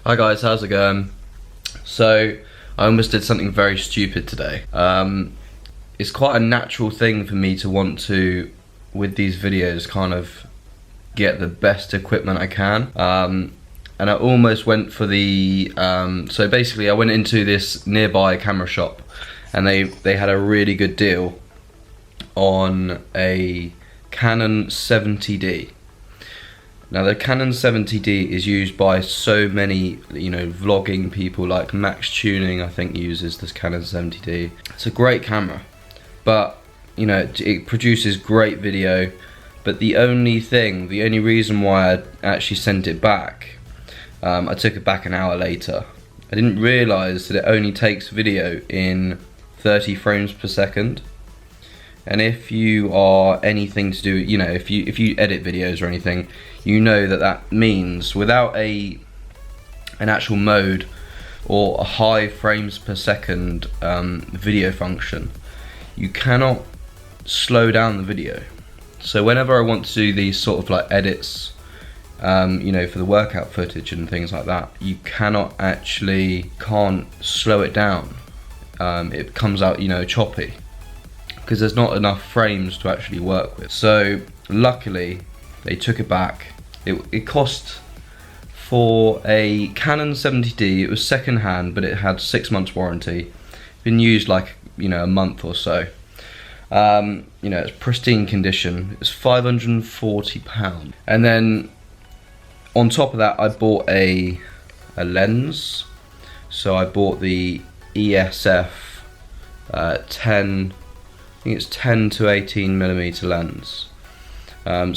Hi guys, how's it going? So, I almost did something very stupid today. It's quite a natural thing for me to want to, with these videos, kind of get the best equipment I can. And I almost went for the, so basically I went into this nearby camera shop and they had a really good deal on a Canon 70D. Now the Canon 70D is used by so many, vlogging people, like Max Tuning I think uses this Canon 70D. It's a great camera, but it produces great video, but the only reason why I actually sent it back, I took it back an hour later. I didn't realise that it only takes video in 30 frames per second. And if you are anything to do, if you edit videos or anything, you know that means without an actual mode or a high frames per second video function, you cannot slow down the video. So whenever I want to do these sort of like edits, for the workout footage and things like that, you can't slow it down. It comes out, choppy, because there's not enough frames to actually work with. So luckily they took it back. It cost, for a Canon 70D, it was second hand, but it had 6 months warranty. Been used like a month or so. It's pristine condition. It's £540. And then on top of that, I bought a lens. So I bought the ESF 10 to 18mm lens.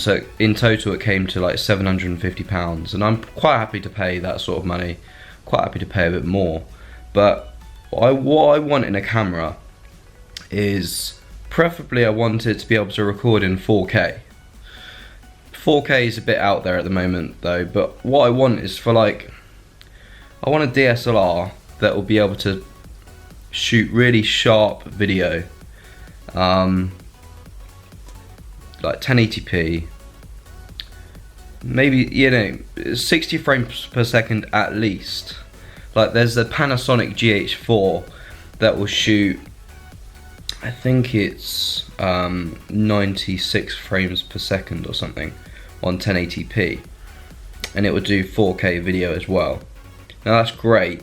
So in total it came to like £750, and I'm quite happy to pay that sort of money, quite happy to pay a bit more. But what I want in a camera is, preferably I want it to be able to record in 4K. 4K is a bit out there at the moment though, but what I want is I want a DSLR that will be able to shoot really sharp video, like 1080p, maybe 60 frames per second at least. Like there's the Panasonic GH4 that will shoot, I think it's 96 frames per second or something on 1080p, and it will do 4K video as well. Now that's great,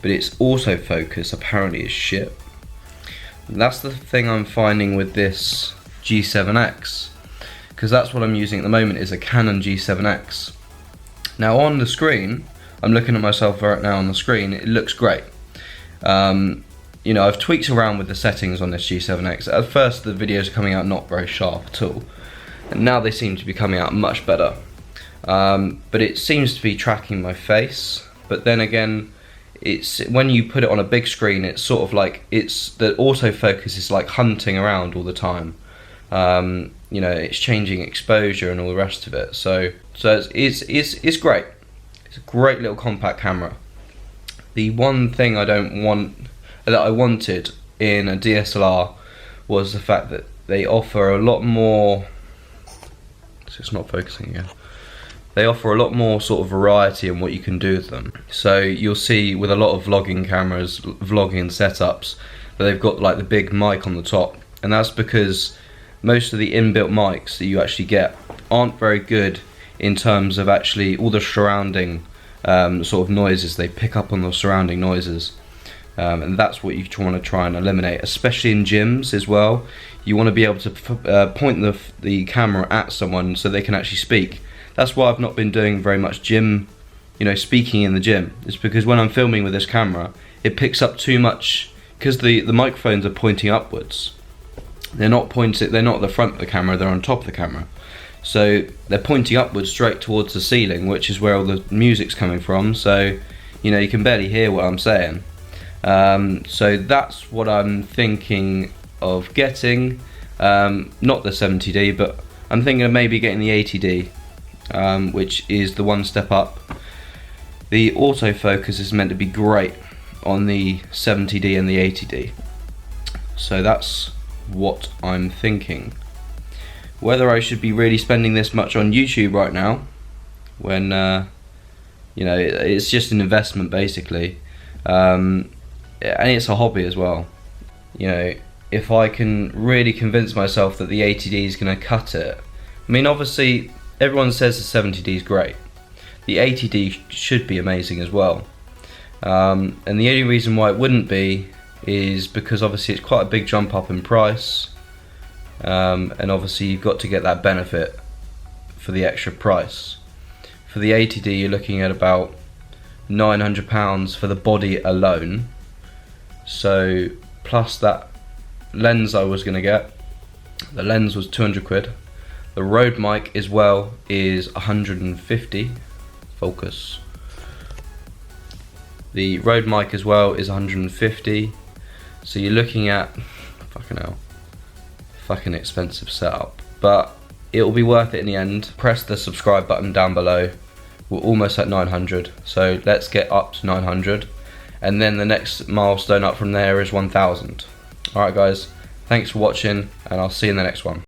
but its autofocus apparently is shit. And that's the thing I'm finding with this G7X, because that's what I'm using at the moment, is a Canon G7X. Now on the screen, I'm looking at myself right now on the screen, it looks great. I've tweaked around with the settings on this G7X. At first the videos are coming out not very sharp at all, and now they seem to be coming out much better. But it seems to be tracking my face, but then again, it's when you put it on a big screen, it's sort of like the autofocus is like hunting around all the time. It's changing exposure and all the rest of it. So it's great. It's a great little compact camera. The one thing that I wanted in a DSLR was the fact that they offer a lot more. So it's not focusing again. They offer a lot more sort of variety in what you can do with them. So you'll see with a lot of vlogging cameras, vlogging setups, that they've got like the big mic on the top, and that's because most of the inbuilt mics that you actually get aren't very good in terms of actually all the surrounding sort of noises. They pick up on the surrounding noises, and that's what you want to try and eliminate, especially in gyms as well. You want to be able to point the camera at someone so they can actually speak. That's why I've not been doing very much gym, speaking in the gym. It's because when I'm filming with this camera, it picks up too much, because the microphones are pointing upwards. They're not at the front of the camera, they're on top of the camera. So they're pointing upwards straight towards the ceiling, which is where all the music's coming from. So, you can barely hear what I'm saying. So that's what I'm thinking of getting. Not the 70D, but I'm thinking of maybe getting the 80D. Which is the one step up. The autofocus is meant to be great on the 70D and the 80D. So that's what I'm thinking. Whether I should be really spending this much on YouTube right now, when You know, it's just an investment basically, and it's a hobby as well. You know, if I can really convince myself that the 80D is going to cut it, I mean, obviously everyone says the 70D is great. The 80D should be amazing as well, and the only reason why it wouldn't be is because obviously it's quite a big jump up in price, and obviously you've got to get that benefit for the extra price. For the 80D you're looking at about £900 for the body alone, so plus that lens I was going to get, the lens was 200 quid, the Rode mic as well is 150, focus, the Rode mic as well is 150, so you're looking at, fucking hell, fucking expensive setup, but it will be worth it in the end. Press the subscribe button down below. We're almost at 900, so let's get up to 900, and then the next milestone up from there is 1000. Alright guys, thanks for watching, and I'll see you in the next one.